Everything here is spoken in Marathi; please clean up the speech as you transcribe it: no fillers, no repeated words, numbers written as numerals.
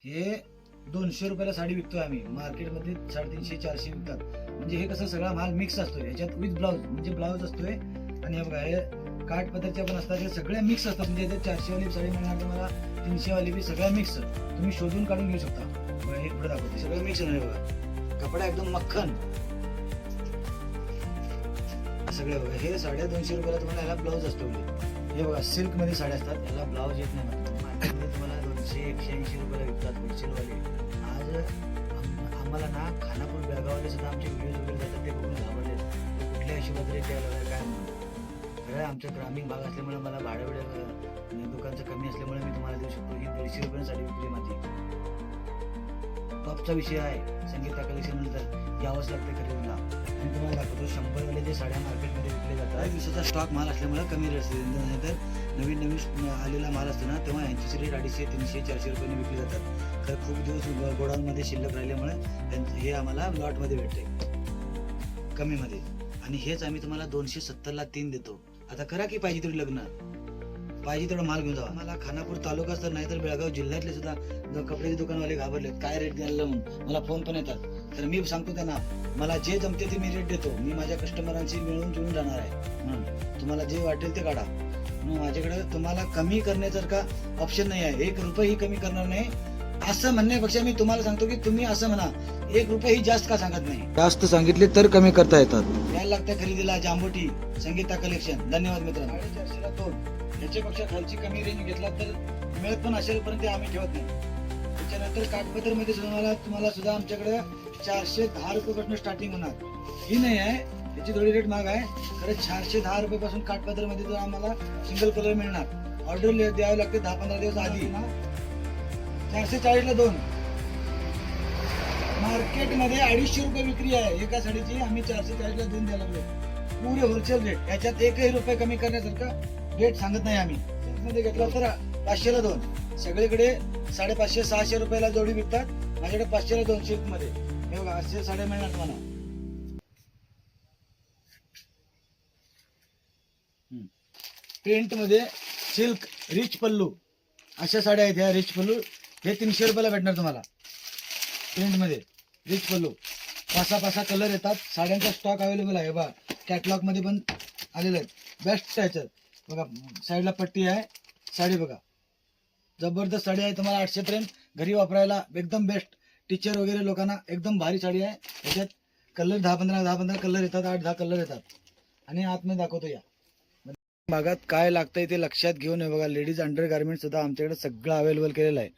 हे 200 रुपयाला साडी विकतोय आम्ही. मार्केटमध्ये 350-400 विकतात. म्हणजे हे कसं सगळा माल मिक्स असतो याच्यात विथ ब्लाऊज, म्हणजे ब्लाऊज असतोय. आणि हे बघा, हे काठ पदरच्या पण असतात, हे सगळ्या मिक्स असतात. म्हणजे याच्यात 400 वाली साडी मिळणार तुम्हाला, 300 वाली बी, सगळ्या मिक्स तुम्ही शोधून काढून घेऊ शकता. बघा, हे पुढे दाखवते, सगळं मिक्स आहे बघा. कपडा एकदम मक्खन सगळं बघा. हे 250 रुपयाला तुम्हाला याला ब्लाऊज असतो. हे बघा, सिल्क मध्ये साड्या असतात, याला ब्लाऊज येत नाही. तुम्हाला 200-180 रुपयाला विकतात होलसेलवाले. आज आम्हाला ना खानापूर बेळगावले सुद्धा आमचे व्हिडिओज वगैरे जातात, ते बघून घाबरले. कुठल्या हिशोबात रेट द्यायला लागला काय म्हणून. खरं आमच्या ग्रामीण भाग असल्यामुळे मला भाडं दुकानचं कमी असल्यामुळे मी तुम्हाला देऊ शकतो. ही 150 रुपयाला साडी विकली माझी. टॉपचा विषय आहे. संगीता कलेक्शन नंतर यावंच लागते खरेदीला. आणि तुम्हाला दाखवतो 100 वाले जे साड्या मार्केटमध्ये विकले जातात, दिवसाचा स्टॉक माल असल्यामुळे कमी रेट असते. नाहीतर नवीन आलेला माल असतो ना, तेव्हा यांची रेट 250, 300, 400 रुपयांनी विकले जातात. तर खूप दिवस गोडाऊनमध्ये शिल्लक राहिल्यामुळे हे आम्हाला लॉटमध्ये भेटते कमीमध्ये. आणि हेच आम्ही तुम्हाला 270ला 3 देतो. आता करा की पाहिजे तेवढी लग्न, पाहिजे तेवढा माल घेऊन जावा. मला खानापूर तालुकाच तर नाही तर बेळगाव जिल्ह्यातले सुद्धा कपड्याचे दुकानवाले घाबरलेत, काय रेट द्यायला म्हणून. मला फोन पण येतात. तर मी सांगतो त्यांना, मला जे जमते ते मी रेट देतो. मी माझ्या कस्टमरांशी मिळून जुळून राहणार आहे. तुम्हाला जे वाटेल ते काढा. माझ्याकडे तुम्हाला कमी करण्यासारखा ऑप्शन नाही आहे. 1 रुपये ही कमी करणार नाही असं म्हणण्यापेक्षा मी तुम्हाला सांगतो की तुम्ही असं म्हणा, 1 रुपये ही जास्त का सांगत नाही. जास्त सांगितले तर कमी करता येतात. यायला लागतं खरेदीला जांबोटी संगीता कलेक्शन. धन्यवाद मित्रांनो. 450ला 2. याच्यापेक्षा खालची कमी रेंज घेतला तर मिळत पण असेल, पर्यंत आम्ही ठेवत नाही. त्याच्यानंतर काठपदर मध्ये तुम्हाला सुद्धा आमच्याकडे 410 रुपयापासून स्टार्टिंग होणार. ही नाही आहे, त्याची थोडी रेट महाग आहे. खरं 410 रुपयापासून काठपदर मध्ये तर आम्हाला सिंगल कलर मिळणार. ऑर्डर द्यावी लागते 10-15 दिवस आधी. 440ला 2. मार्केटमध्ये 250 रुपये विक्री आहे एका साडीची. आम्ही 440ला 2 द्यायला लागलो. पुरे होलसेल रेट. याच्यात 1ही रुपये कमी करण्यासारखा रेट सांगत नाही आम्ही. मध्ये घेतला तर 500ला 2. सगळीकडे 550-600 रुपयाला जोडी विकतात. माझ्याकडे 500ला 2 सिल्क मध्ये. हे बघा, असे साड्या मिळणार तुम्हाला. प्रिंट मध्ये सिल्क रिच पल्लू अशा साड्या आहेत. ह्या रिच पल्लू हे 300 रुपयाला भेटणार तुम्हाला. प्रिंट मध्ये रिच पल्लू, 5-6 कलर येतात. साड्यांचा स्टॉक अवेलेबल आहे. बघा, कॅटलॉग मध्ये पण आलेले आहेत. बेस्ट आहे. बघा, साईडला पट्टी आहे. साडी बघा, जबरदस्त साडी आहे. तुम्हाला 800 पर्यंत घरी वापरायला एकदम बेस्ट. टीचर वगैरे लोकांना एकदम भारी साडी आहे. त्याच्यात कलर 10-15 कलर येतात, 8-10 कलर येतात. आणि आतमध्ये दाखवतो या भागात काय लागतंय ते लक्षात घेऊन. हे बघा, लेडीज अंडर गार्मेंट सुद्धा आमच्याकडे सगळं अवेलेबल केलेलं आहे.